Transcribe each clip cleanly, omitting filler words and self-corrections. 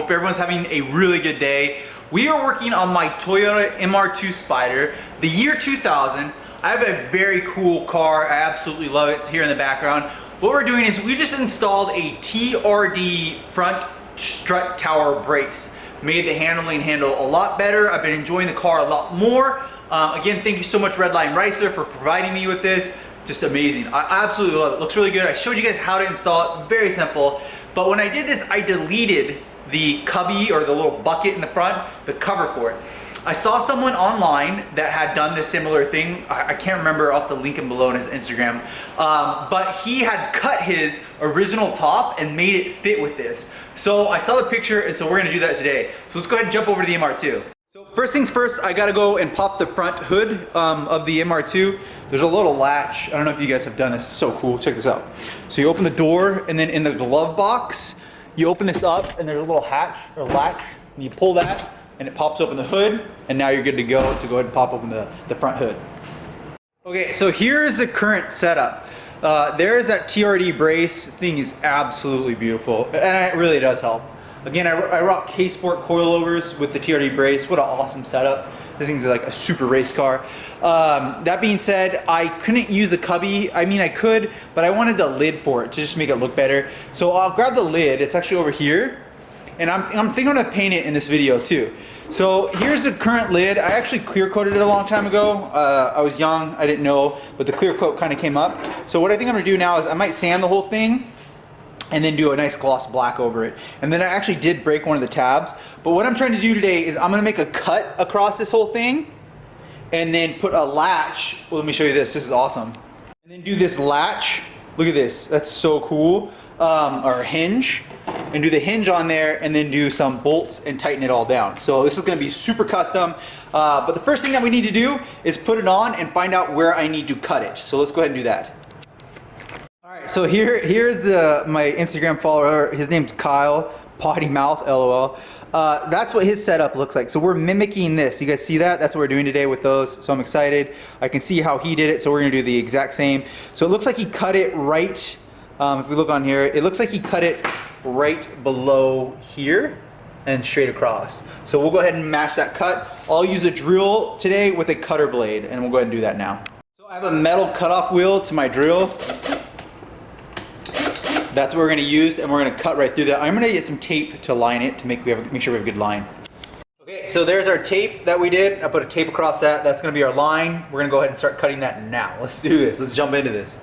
hope everyone's having a really good day. We are working on my Toyota MR-2 Spyder, the year 2000. I have a very cool car. I absolutely love it. It's here in the background. What we're doing is we just installed a TRD front strut tower brace. Made the handle a lot better. I've been enjoying the car a lot more. Again, thank you so much Redline Ricer for providing me with this. Just amazing. I absolutely love it. Looks really good. I showed you guys how to install it. Very simple. But when I did this, I deleted the cubby or the little bucket in the front, the cover for it. I saw someone online that had done this similar thing. I can't remember, I'll have to link him below in his Instagram. But he had cut his original top and made it fit with this. So I saw the picture, and so we're gonna do that today. So let's go ahead and jump over to the MR-2. So first things first, I gotta go and pop the front hood of the MR-2. There's a little latch. I don't know if you guys have done this. It's so cool. Check this out. So you open the door, and then in the glove box, you open this up, and there's a little hatch or latch, and you pull that, and it pops open the hood, and now you're good to go ahead and pop open the front hood. Okay, so here's the current setup. There's that TRD brace. The thing is absolutely beautiful, and it really does help. Again, I rock K-Sport coilovers with the TRD brace. What an awesome setup. This thing's like a super race car. That being said, I couldn't use the cubby. I mean, I could, but I wanted the lid for it to just make it look better. So I'll grab the lid. It's actually over here. And I'm thinking I'm gonna paint it in this video too. So here's the current lid. I actually clear coated it a long time ago. I was young, I didn't know, but the clear coat kind of came up. So what I think I'm gonna do now is I might sand the whole thing and then do a nice gloss black over it. And then I actually did break one of the tabs. But what I'm trying to do today is I'm gonna make a cut across this whole thing and then put a latch. Well, let me show you this, this is awesome. And then do this latch. Look at this, that's so cool. Or a hinge. And do the hinge on there and then do some bolts and tighten it all down. So this is gonna be super custom. But the first thing that we need to do is put it on and find out where I need to cut it. So let's go ahead and do that. All right, so here's my Instagram follower. His name's Kyle, potty mouth, LOL. That's what his setup looks like. So we're mimicking this. You guys see that? That's what we're doing today with those. So I'm excited. I can see how he did it, so we're gonna do the exact same. So it looks like he cut it right, if we look on here, it looks like he cut it right below here and straight across. So we'll go ahead and match that cut. I'll use a drill today with a cutter blade, and we'll go ahead and do that now. So I have a metal cutoff wheel to my drill. That's what we're gonna use, and we're gonna cut right through that. I'm gonna get some tape to line it to make sure we have a good line. Okay, so there's our tape that we did. I put a tape across that. That's gonna be our line. We're gonna go ahead and start cutting that now. Let's do this. Let's jump into this.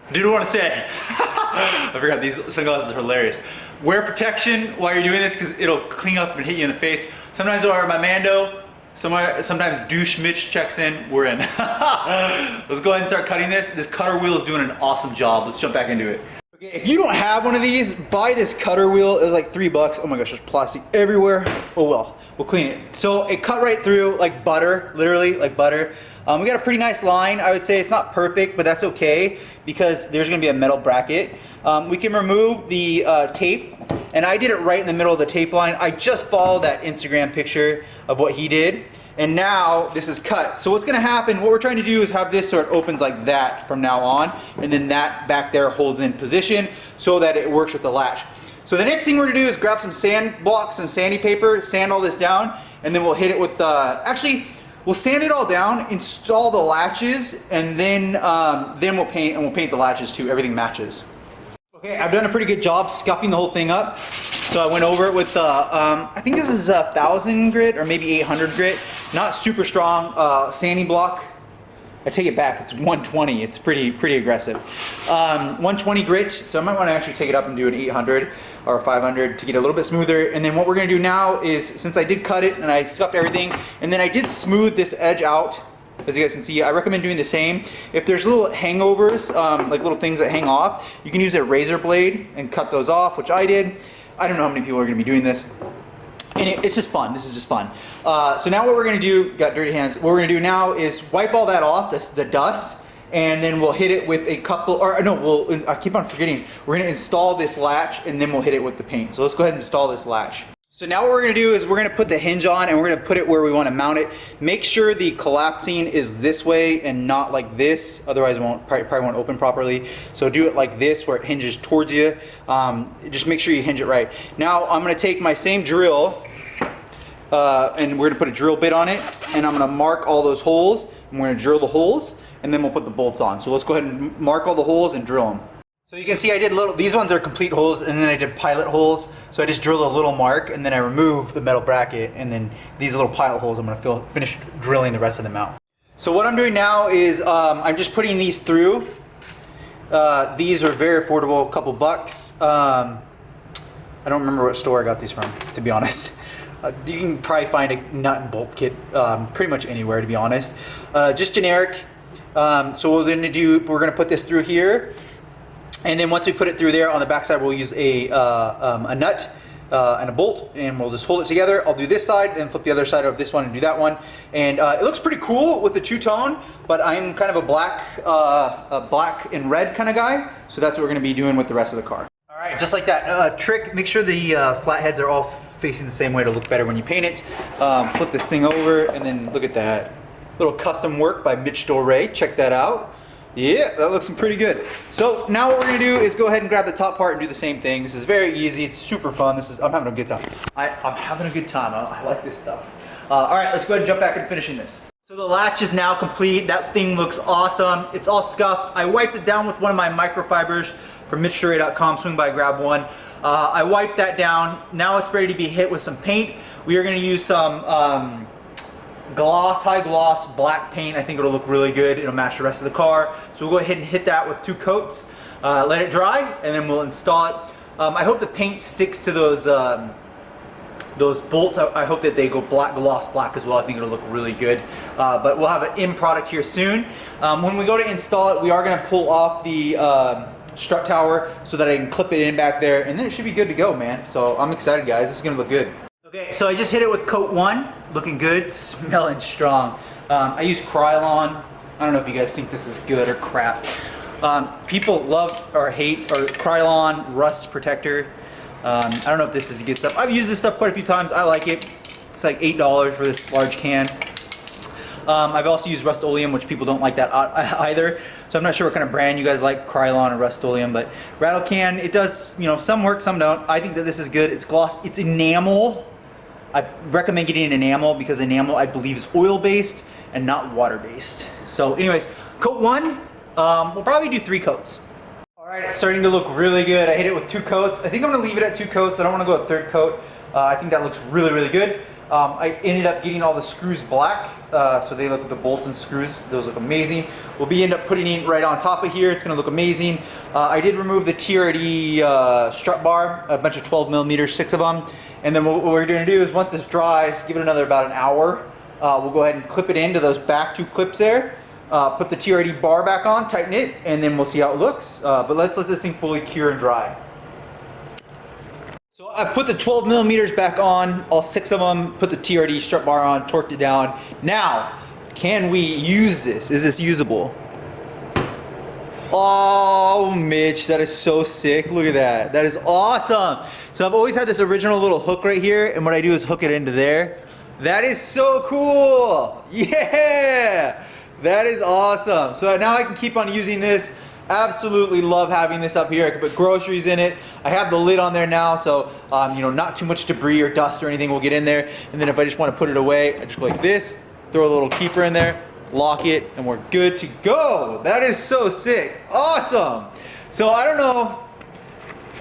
I do want to say, I forgot, these sunglasses are hilarious. Wear protection while you're doing this because it'll clean up and hit you in the face. Sometimes our my Mando, sometimes douche Mitch checks in, we're in. Let's go ahead and start cutting this. This cutter wheel is doing an awesome job. Let's jump back into it. Okay, if you don't have one of these, buy this cutter wheel. It was like $3. Oh my gosh, there's plastic everywhere. Oh well, we'll clean it. So it cut right through like butter, literally like butter. We got a pretty nice line. I would say it's not perfect, but that's okay because there's gonna be a metal bracket. We can remove the tape, and I did it right in the middle of the tape line. I just followed that Instagram picture of what he did, and now this is cut. So what's gonna happen, what we're trying to do is have this so it opens like that from now on, and then that back there holds in position so that it works with the latch. So the next thing we're gonna do is grab some sand blocks, some sandy paper, sand all this down, and then we'll hit it with, actually, we'll sand it all down, install the latches, and then we'll paint, and we'll paint the latches too. Everything matches. Okay, I've done a pretty good job scuffing the whole thing up. So I went over it with, I think this is 1,000 grit or maybe 800 grit. Not super strong sanding block. I take it back, it's 120. It's pretty aggressive. 120 grit, so I might want to actually take it up and do an 800 or 500 to get a little bit smoother. And then what we're going to do now is, since I did cut it and I scuffed everything, and then I did smooth this edge out, as you guys can see, I recommend doing the same. If there's little hangovers, like little things that hang off, you can use a razor blade and cut those off, which I did. I don't know how many people are going to be doing this. And it's just fun. This is just fun. So now what we're going to do, got dirty hands, what we're going to do now is wipe all that off, the dust, and then we'll hit it with a couple, or no, I keep on forgetting. We're going to install this latch, and then we'll hit it with the paint. So let's go ahead and install this latch. So now what we're gonna do is we're gonna put the hinge on and we're gonna put it where we wanna mount it. Make sure the collapsing is this way and not like this, otherwise it probably won't open properly. So do it like this where it hinges towards you. Just make sure you hinge it right. Now I'm gonna take my same drill and we're gonna put a drill bit on it, and I'm gonna mark all those holes, and we're gonna drill the holes, and then we'll put the bolts on. So let's go ahead and mark all the holes and drill them. So you can see I did these ones are complete holes, and then I did pilot holes. So I just drilled a little mark, and then I remove the metal bracket, and then these little pilot holes, I'm gonna finish drilling the rest of them out. So what I'm doing now is I'm just putting these through. These are very affordable, a couple bucks. I don't remember what store I got these from, to be honest. You can probably find a nut and bolt kit pretty much anywhere, to be honest. Just generic. So we're gonna put this through here. And then once we put it through there, on the back side we'll use a nut and a bolt, and we'll just hold it together. I'll do this side, then flip the other side of this one and do that one. And it looks pretty cool with the two-tone, but I'm kind of a black and red kind of guy, so that's what we're gonna be doing with the rest of the car. All right, just like that. Trick, make sure the flatheads are all facing the same way to look better when you paint it. Flip this thing over, and then look at that. Little custom work by Mitch Dore, check that out. Yeah, that looks pretty good. So now what we're gonna do is go ahead and grab the top part and do the same thing. This is very easy, it's super fun. I'm having a good time. I'm having a good time, I like this stuff. All right, let's go ahead and jump back and finishing this. So the latch is now complete. That thing looks awesome. It's all scuffed. I wiped it down with one of my microfibers from MITCHDORE.com, swing by, grab one. I wiped that down. Now it's ready to be hit with some paint. We are gonna use some high gloss black paint. I think it'll look really good. It'll match the rest of the car. So we'll go ahead and hit that with 2 coats. Let it dry, and then we'll install it. I hope the paint sticks to those bolts. I hope that they go gloss black as well. I think it'll look really good. But we'll have an in product here soon. When we go to install it, we are gonna pull off the strut tower so that I can clip it in back there, and then it should be good to go, man. So I'm excited, guys. This is gonna look good. Okay, so I just hit it with coat 1, looking good, smelling strong. I use Krylon. I don't know if you guys think this is good or crap. People love or hate Krylon rust protector. I don't know if this is good stuff. I've used this stuff quite a few times. I like it. It's like $8 for this large can. I've also used Rust-Oleum, which people don't like that either. So I'm not sure what kind of brand you guys like, Krylon or Rust-Oleum, but Rattle Can, it does, you know, some work, some don't. I think that this is good. It's gloss, it's enamel. I recommend getting an enamel because enamel, I believe, is oil-based and not water-based. So anyways, coat 1, we'll probably do 3 coats. All right, it's starting to look really good. I hit it with 2 coats. I think I'm gonna leave it at 2 coats. I don't wanna go a 3rd coat. I think that looks really, really good. I ended up getting all the screws black, so they look, the bolts and screws, those look amazing. We'll end up putting it right on top of here. It's gonna look amazing. I did remove the TRD strut bar, a bunch of 12mm, 6 of them. And then what we're gonna do is once this dries, give it about an hour, we'll go ahead and clip it into those back 2 clips there, put the TRD bar back on, tighten it, and then we'll see how it looks. But let's let this thing fully cure and dry. So I put the 12mm back on, all 6 of them, put the TRD strut bar on, torqued it down. Now, can we use this? Is this usable? Oh, Mitch, that is so sick. Look at that. That is awesome. So I've always had this original little hook right here, and what I do is hook it into there. That is so cool. Yeah, that is awesome. So now I can keep on using this. Absolutely love having this up here. I can put groceries in it. I have the lid on there now, so you know, not too much debris or dust or anything will get in there. And then if I just want to put it away, I just go like this, throw a little keeper in there, lock it, and we're good to go. That is so sick. Awesome. So I don't know.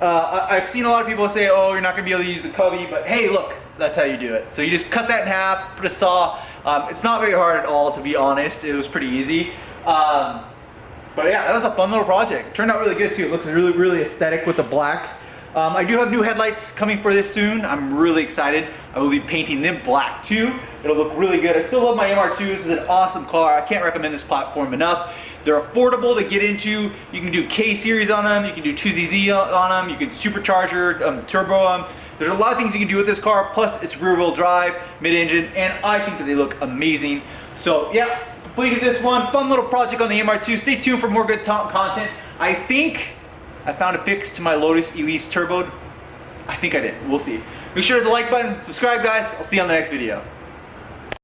I've seen a lot of people say, oh, you're not going to be able to use the cubby, but hey, look, that's how you do it. So you just cut that in half, put a saw. It's not very hard at all, to be honest. It was pretty easy. But yeah, that was a fun little project. It turned out really good too. It looks really, really aesthetic with the black. I do have new headlights coming for this soon. I'm really excited. I will be painting them black too. It'll look really good. I still love my MR-2. This is an awesome car. I can't recommend this platform enough. They're affordable to get into. You can do K-series on them. You can do 2ZZ on them. You can supercharger, turbo them. There's a lot of things you can do with this car. Plus, it's rear-wheel drive, mid-engine, and I think that they look amazing. So yeah, completed this one. Fun little project on the MR-2. Stay tuned for more good content. I think I found a fix to my LOTUS ELISE turbo. I think I did. We'll see. Make sure to hit the like button, subscribe guys. I'll see you on the next video.